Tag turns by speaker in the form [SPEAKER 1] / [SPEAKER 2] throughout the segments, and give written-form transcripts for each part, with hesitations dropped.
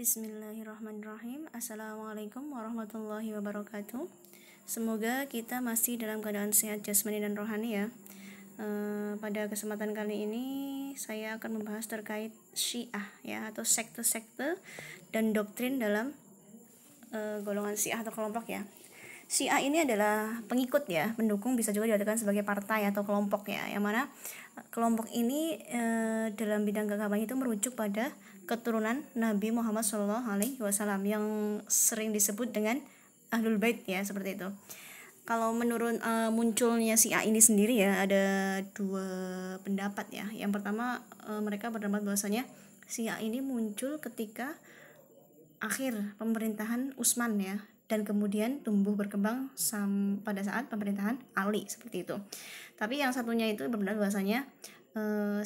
[SPEAKER 1] Bismillahirrahmanirrahim. Assalamualaikum warahmatullahi wabarakatuh. Semoga kita masih dalam keadaan sehat jasmani dan rohani ya. Pada kesempatan kali ini saya akan membahas terkait Syiah ya, atau sekte-sekte dan doktrin dalam golongan Syiah atau kelompok ya. Syiah ini adalah pengikut ya, pendukung, bisa juga diartikan sebagai partai atau kelompok ya, yang mana kelompok ini dalam bidang keagamaan itu merujuk pada keturunan Nabi Muhammad SAW yang sering disebut dengan Ahlul Bait ya, seperti itu. Kalau menurut munculnya Syiah ini sendiri ya, ada dua pendapat ya. Yang pertama, mereka berpendapat bahwasanya Syiah ini muncul ketika akhir pemerintahan Utsman ya, dan kemudian tumbuh berkembang pada saat pemerintahan Ali, seperti itu. Tapi yang satunya itu berpendapat bahwasanya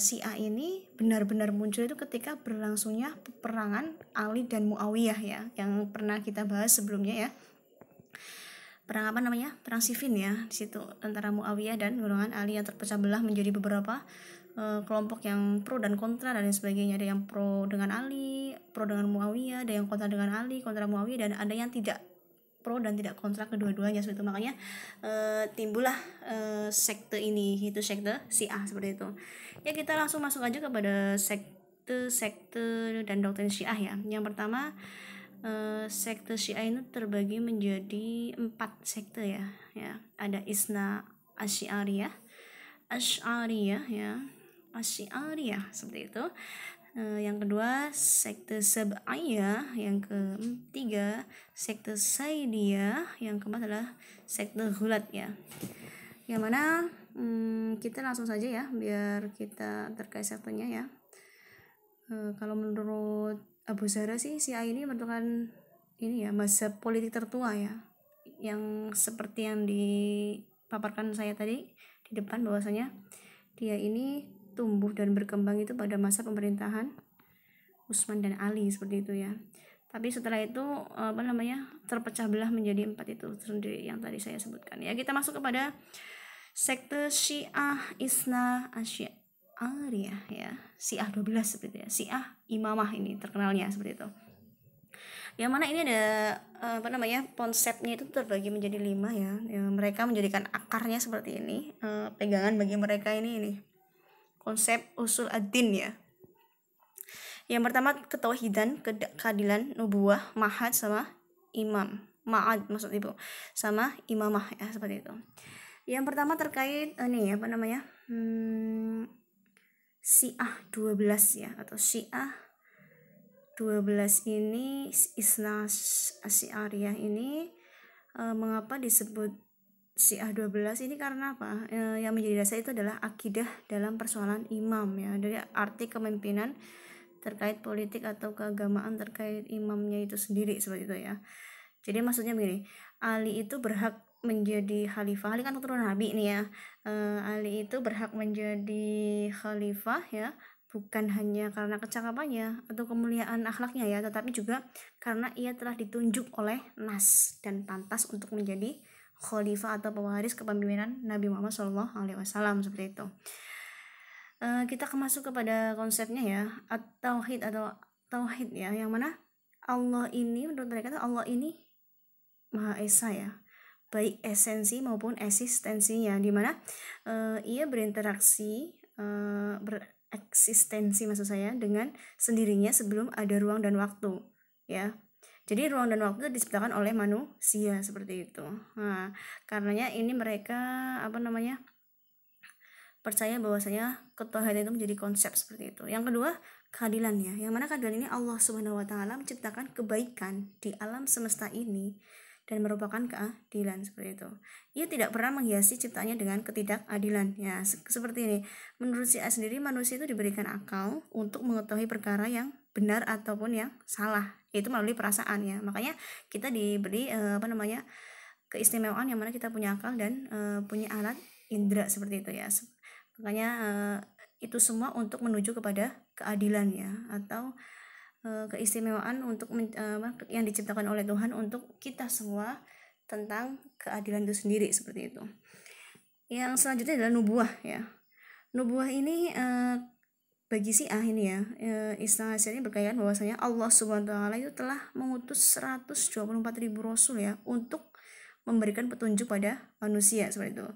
[SPEAKER 1] Syiah ini benar-benar muncul itu ketika berlangsungnya peperangan Ali dan Muawiyah ya, yang pernah kita bahas sebelumnya ya. Perang apa namanya? Perang Siffin ya, di situ antara Muawiyah dan golongan Ali yang terpecah belah menjadi beberapa kelompok yang pro dan kontra dan lain sebagainya. Ada yang pro dengan Ali, pro dengan Muawiyah, ada yang kontra dengan Ali, kontra Muawiyah, dan ada yang tidak pro dan tidak kontra kedua-duanya, seperti itu. Makanya timbullah sekte ini, itu sekte Syiah, seperti itu. Ya, kita langsung masuk aja kepada sekte dan doktrin Syiah ya. Yang pertama, sekte Syiah itu terbagi menjadi 4 sekte ya. Ada Isna Asy'ariyah ya, Asy'ariyah, seperti itu. Yang kedua sekte Sab'iyah, yang ketiga sekte Saidiyah, yang keempat adalah sekte Ghulat ya. Yang mana kita langsung saja ya, biar kita terkait sektenya ya. Kalau menurut Abu Zahra sih, Syiah ini merupakan ini ya, mazhab politik tertua ya, yang seperti yang dipaparkan saya tadi di depan, bahwasanya dia ini tumbuh dan berkembang itu pada masa pemerintahan Utsman dan Ali, seperti itu ya. Tapi setelah itu terpecah belah menjadi 4 itu sendiri yang tadi saya sebutkan ya. Kita masuk kepada sekte Syiah Isna Asy'ariyah ya, Syiah 12 seperti itu ya. Syiah Imamah ini terkenalnya, seperti itu. Yang mana ini ada konsepnya itu terbagi menjadi 5 ya. Mereka menjadikan akarnya seperti ini, pegangan bagi mereka ini konsep usul ad-din ya. Yang pertama ketauhidan, keadilan, nubuwah, mahad sama imam, ma'ad maksud ibu, sama imamah ya, seperti itu. Yang pertama terkait Syiah 12 ya, atau Syiah 12 ini, Isna Asy'ariyah ini mengapa disebut Syiah 12 ini? Karena apa? Yang menjadi dasar itu adalah akidah dalam persoalan imam ya. Dari arti kepemimpinan terkait politik atau keagamaan terkait imamnya itu sendiri, seperti itu ya. Jadi maksudnya begini, Ali itu berhak menjadi khalifah. Ali kan keturunan Nabi nih ya. Ali itu berhak menjadi khalifah ya, bukan hanya karena kecakapannya atau kemuliaan akhlaknya ya, tetapi juga karena ia telah ditunjuk oleh nas dan pantas untuk menjadi khalifah atau pewaris kepemimpinan Nabi Muhammad SAW, seperti itu. Kita masuk kepada konsepnya ya, at-tauhid atau tauhid ya, yang mana Allah ini, menurut mereka Allah ini Maha Esa ya, baik esensi maupun eksistensinya, dimana ia bereksistensi maksud saya dengan sendirinya sebelum ada ruang dan waktu ya. Jadi ruang dan waktu diciptakan oleh manusia, seperti itu. Nah, karenanya ini mereka percaya bahwasanya ketauhidan itu menjadi konsep, seperti itu. Yang kedua keadilan ya, yang mana keadilan ini Allah Subhanahu wa taala menciptakan kebaikan di alam semesta ini dan merupakan keadilan, seperti itu. Ia tidak pernah menghiasi ciptaannya dengan ketidakadilan ya, seperti ini. Menurut Syiah sendiri, manusia itu diberikan akal untuk mengetahui perkara yang benar ataupun yang salah, itu melalui perasaan ya. Makanya kita diberi keistimewaan yang mana kita punya akal dan punya alat indera, seperti itu ya. Makanya itu semua untuk menuju kepada keadilan ya, atau keistimewaan untuk yang diciptakan oleh Tuhan untuk kita semua tentang keadilan itu sendiri, seperti itu. Yang selanjutnya adalah nubuah ya. Nubuah ini bagi Syiah ini ya, Isna Asy'ariyah berkeyakinan bahwasanya Allah Subhanahu wa taala itu telah mengutus 124.000 rasul ya untuk memberikan petunjuk pada manusia seperti itu.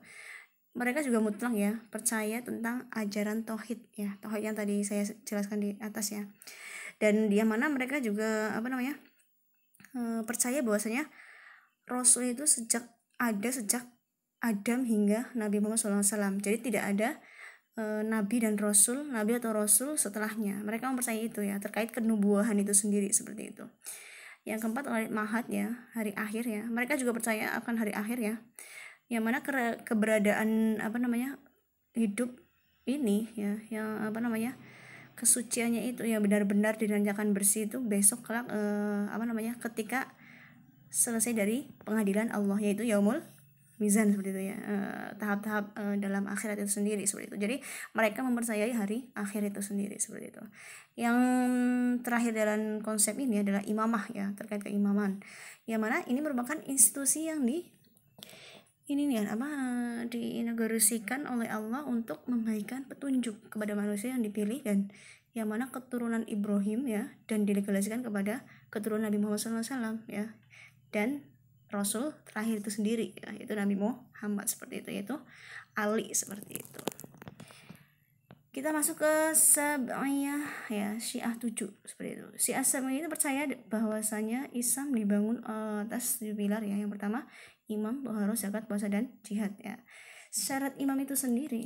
[SPEAKER 1] Mereka juga mutlak ya percaya tentang ajaran tauhid ya, tauhid yang tadi saya jelaskan di atas ya. Dan di mana mereka juga percaya bahwasanya rasul itu sejak Adam hingga Nabi Muhammad SAW. Jadi tidak ada nabi atau rasul setelahnya. Mereka mempercayai itu ya, terkait kenubuahan itu sendiri seperti itu. Yang keempat, Walid Mahad ya, hari akhir ya. Mereka juga percaya akan hari akhir ya, yang mana keberadaan hidup ini ya, yang kesuciannya itu ya benar-benar dinyatakan bersih itu besok kelak ketika selesai dari pengadilan Allah, yaitu yaumul mizan seperti itu ya, tahap-tahap dalam akhirat itu sendiri seperti itu. Jadi mereka mempercayai hari akhir itu sendiri seperti itu. Yang terakhir dalam konsep ini adalah imamah ya, terkait keimaman, yang mana ini merupakan institusi yang diintegrasikan oleh Allah untuk memberikan petunjuk kepada manusia yang dipilih, dan yang mana keturunan Ibrahim ya, dan dilegaliskan kepada keturunan Nabi Muhammad SAW ya, dan Rasul terakhir itu sendiri ya, yaitu Nabi Muhammad seperti itu, yaitu Ali seperti itu. Kita masuk ke Sab'iyah ya, Syiah 7 seperti itu. Syiah Sab'iyah itu percaya bahwasanya Islam dibangun atas 7 pilar ya. Yang pertama imam, toharoh, zakat, puasa, dan jihad ya. Syarat imam itu sendiri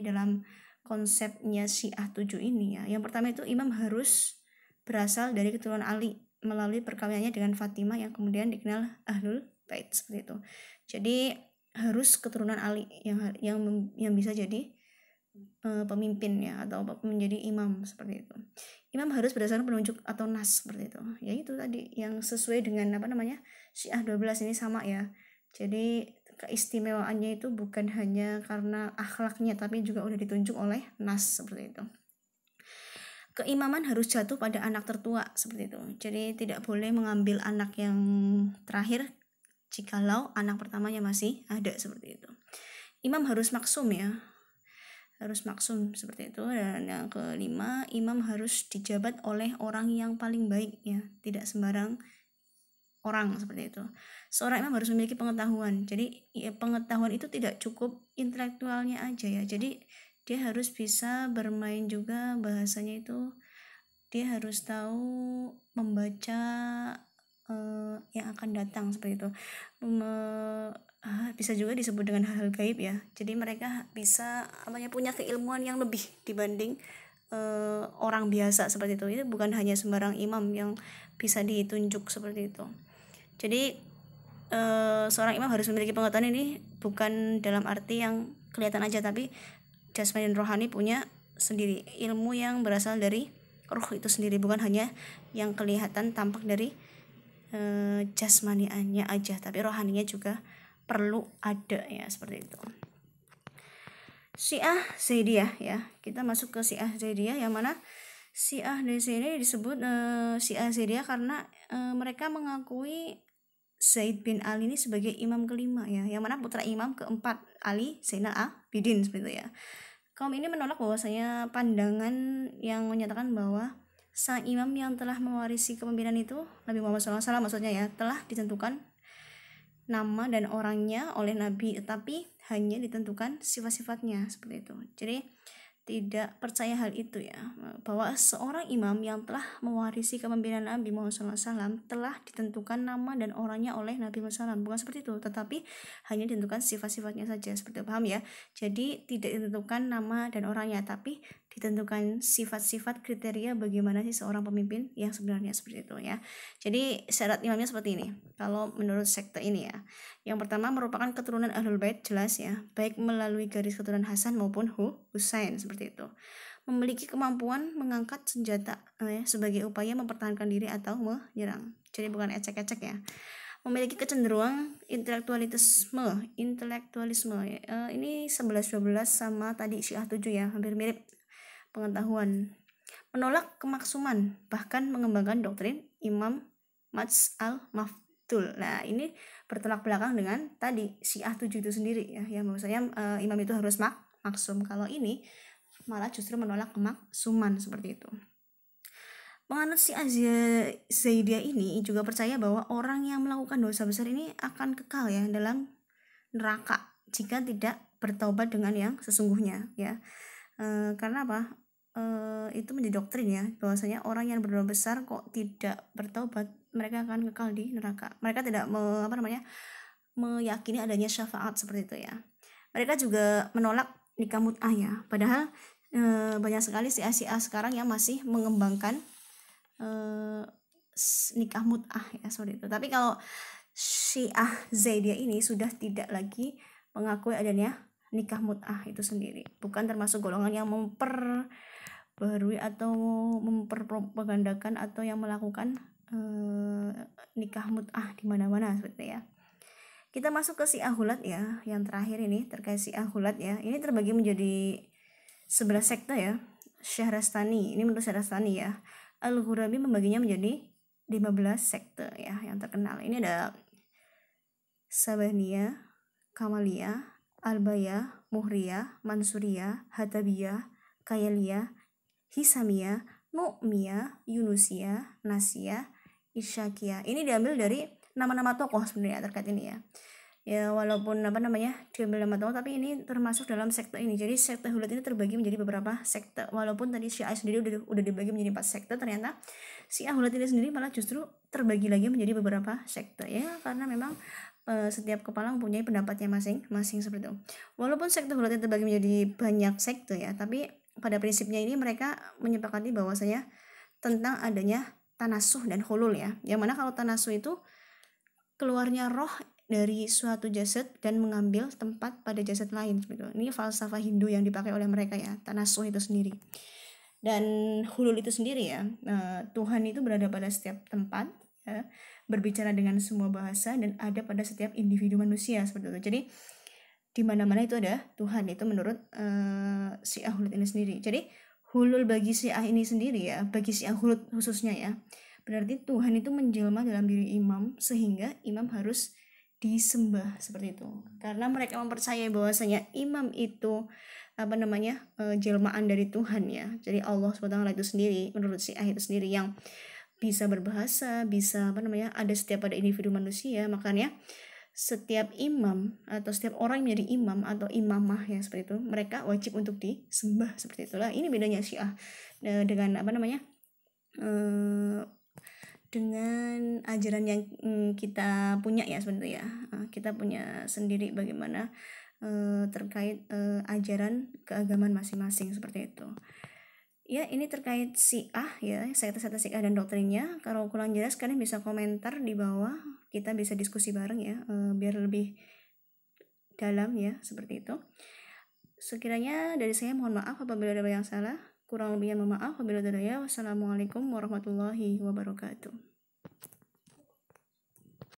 [SPEAKER 1] dalam konsepnya Syiah 7 ini ya. Yang pertama itu imam harus berasal dari keturunan Ali melalui perkawinannya dengan Fatimah yang kemudian dikenal Ahlul Bait seperti itu. Jadi harus keturunan Ali yang bisa jadi pemimpin ya, atau menjadi imam seperti itu. Imam harus berdasarkan penunjuk atau nas seperti itu. Ya itu tadi yang sesuai dengan Syiah 12 ini sama ya. Jadi keistimewaannya itu bukan hanya karena akhlaknya, tapi juga udah ditunjuk oleh nas seperti itu. Keimaman harus jatuh pada anak tertua seperti itu. Jadi tidak boleh mengambil anak yang terakhir jikalau anak pertamanya masih ada seperti itu. Imam harus maksum ya, seperti itu. Dan yang kelima, imam harus dijabat oleh orang yang paling baik ya, tidak sembarang orang seperti itu. Seorang imam harus memiliki pengetahuan. Jadi ya, pengetahuan itu tidak cukup intelektualnya aja ya. Jadi dia harus bisa bermain juga bahasanya itu, dia harus tahu membaca yang akan datang seperti itu. Bisa juga disebut dengan hal-hal gaib ya. Jadi mereka bisa punya keilmuan yang lebih dibanding orang biasa seperti itu. Itu bukan hanya sembarang imam yang bisa ditunjuk seperti itu. Jadi seorang imam harus memiliki pengetahuan ini bukan dalam arti yang kelihatan aja, tapi jasmani dan rohani punya sendiri, ilmu yang berasal dari roh itu sendiri, bukan hanya yang kelihatan tampak dari jasmaniannya aja, tapi rohaninya juga perlu ada ya, seperti itu. Syiah Zaidiyah ya, kita masuk ke Syiah Zaidiyah, yang mana Syiah dari sini disebut Syiah Zaidiyah karena mereka mengakui Zaid bin Ali ini sebagai imam kelima ya, yang mana putra imam keempat Ali Zainal Abidin seperti itu ya. Kaum ini menolak bahwasanya pandangan yang menyatakan bahwa sang imam yang telah mewarisi kepemimpinan itu Nabi Muhammad SAW maksudnya ya, telah ditentukan nama dan orangnya oleh Nabi, tetapi hanya ditentukan sifat-sifatnya seperti itu. Jadi tidak percaya hal itu ya, bahwa seorang imam yang telah mewarisi kepemimpinan Nabi Muhammad SAW telah ditentukan nama dan orangnya oleh Nabi Muhammad SAW, bukan seperti itu, tetapi hanya ditentukan sifat-sifatnya saja, seperti itu, paham ya? Jadi tidak ditentukan nama dan orangnya, tapi ditentukan sifat-sifat kriteria bagaimana sih seorang pemimpin yang sebenarnya, seperti itu ya. Jadi syarat imamnya seperti ini kalau menurut sekte ini ya. Yang pertama merupakan keturunan Ahlul Bait, jelas ya, baik melalui garis keturunan Hasan maupun Husain seperti itu. Memiliki kemampuan mengangkat senjata sebagai upaya mempertahankan diri atau menyerang. Jadi bukan ecek-ecek ya. Memiliki kecenderungan intelektualisme ini 11-12 sama tadi Syiah 7 ya, hampir mirip pengetahuan. Menolak kemaksuman, bahkan mengembangkan doktrin Imam Mats al-Mafdul. Nah ini bertolak belakang dengan tadi Syiah 7 itu sendiri ya, yang maksudnya imam itu harus maksum. Kalau ini malah justru menolak kemaksuman seperti itu. Penganut Syiah Zaidiyah ini juga percaya bahwa orang yang melakukan dosa besar ini akan kekal ya dalam neraka jika tidak bertaubat dengan yang sesungguhnya ya. Karena apa? Itu menjadi doktrin ya, bahwasanya orang yang berdosa besar kok tidak bertaubat, mereka akan kekal di neraka. Mereka tidak meyakini adanya syafaat seperti itu ya. Mereka juga menolak nikah mut'ah ya. Padahal banyak sekali Syiah sekarang yang masih mengembangkan nikah mut'ah ya seperti itu. Tapi kalau Syiah Zaidiyah ini sudah tidak lagi mengakui adanya nikah mut'ah itu sendiri, bukan termasuk golongan yang memperbarui atau memperpropagandakan atau yang melakukan nikah mut'ah di mana-mana seperti ya. Kita masuk ke Syiah Ghulat ya, yang terakhir ini terkait Syiah Ghulat ya. Ini terbagi menjadi 11 sekte ya. Syahrastani, ini menurut Syahrastani ya. Al-Ghurabi membaginya menjadi 15 sekte ya yang terkenal. Ini ada Sabaniyah, Kamaliyah, Albayah, Muhriyah, Mansuriyah, Hatabiyah, Kayaliyah, Hisamiyah, Nu'miyah, Yunusiyah, Nasiyah, Isyakiyah. Ini diambil dari nama-nama tokoh sebenarnya terkait ini ya. Ya walaupun diambil nama tokoh, tapi ini termasuk dalam sekte ini. Jadi sekte Ghulat ini terbagi menjadi beberapa sekte. Walaupun tadi Syiah sendiri udah dibagi menjadi 4 sekte, ternyata Syiah Ghulat ini sendiri malah justru terbagi lagi menjadi beberapa sekte ya, karena memang setiap kepala mempunyai pendapatnya masing-masing seperti itu. Walaupun sekte Ghulat ini terbagi menjadi banyak sekte ya, tapi pada prinsipnya ini mereka menyepakati bahwasanya tentang adanya tanasuh dan hulul ya. Yang mana kalau tanasuh itu keluarnya roh dari suatu jasad dan mengambil tempat pada jasad lain seperti itu. Ini falsafah Hindu yang dipakai oleh mereka ya, tanasuh itu sendiri. Dan hulul itu sendiri ya, Tuhan itu berada pada setiap tempat ya, berbicara dengan semua bahasa dan ada pada setiap individu manusia seperti itu. Jadi di mana-mana itu ada Tuhan, itu menurut Syiah Ghulat ini sendiri. Jadi hulul bagi Syiah ini sendiri ya, bagi Syiah Ghulat khususnya ya, berarti Tuhan itu menjelma dalam diri imam sehingga imam harus disembah seperti itu. Karena mereka mempercayai bahwasanya imam itu jelmaan dari Tuhan ya. Jadi Allah SWT itu sendiri, menurut Syiah itu sendiri yang bisa berbahasa, bisa ada setiap pada individu manusia. Makanya setiap imam atau setiap orang yang menjadi imam atau imamah ya seperti itu, mereka wajib untuk disembah seperti itulah. Ini bedanya Syiah dengan dengan ajaran yang kita punya ya sebenarnya. Kita punya sendiri bagaimana terkait ajaran keagamaan masing-masing seperti itu. Ya, ini terkait Syiah ya, sekte-sekte Syiah dan doktrinnya. Kalau kurang jelas kalian bisa komentar di bawah, kita bisa diskusi bareng ya, biar lebih dalam ya, seperti itu. Sekiranya dari saya mohon maaf apabila ada yang salah, kurang lebihnya mohon maaf apabila ada ya. Wassalamualaikum warahmatullahi wabarakatuh.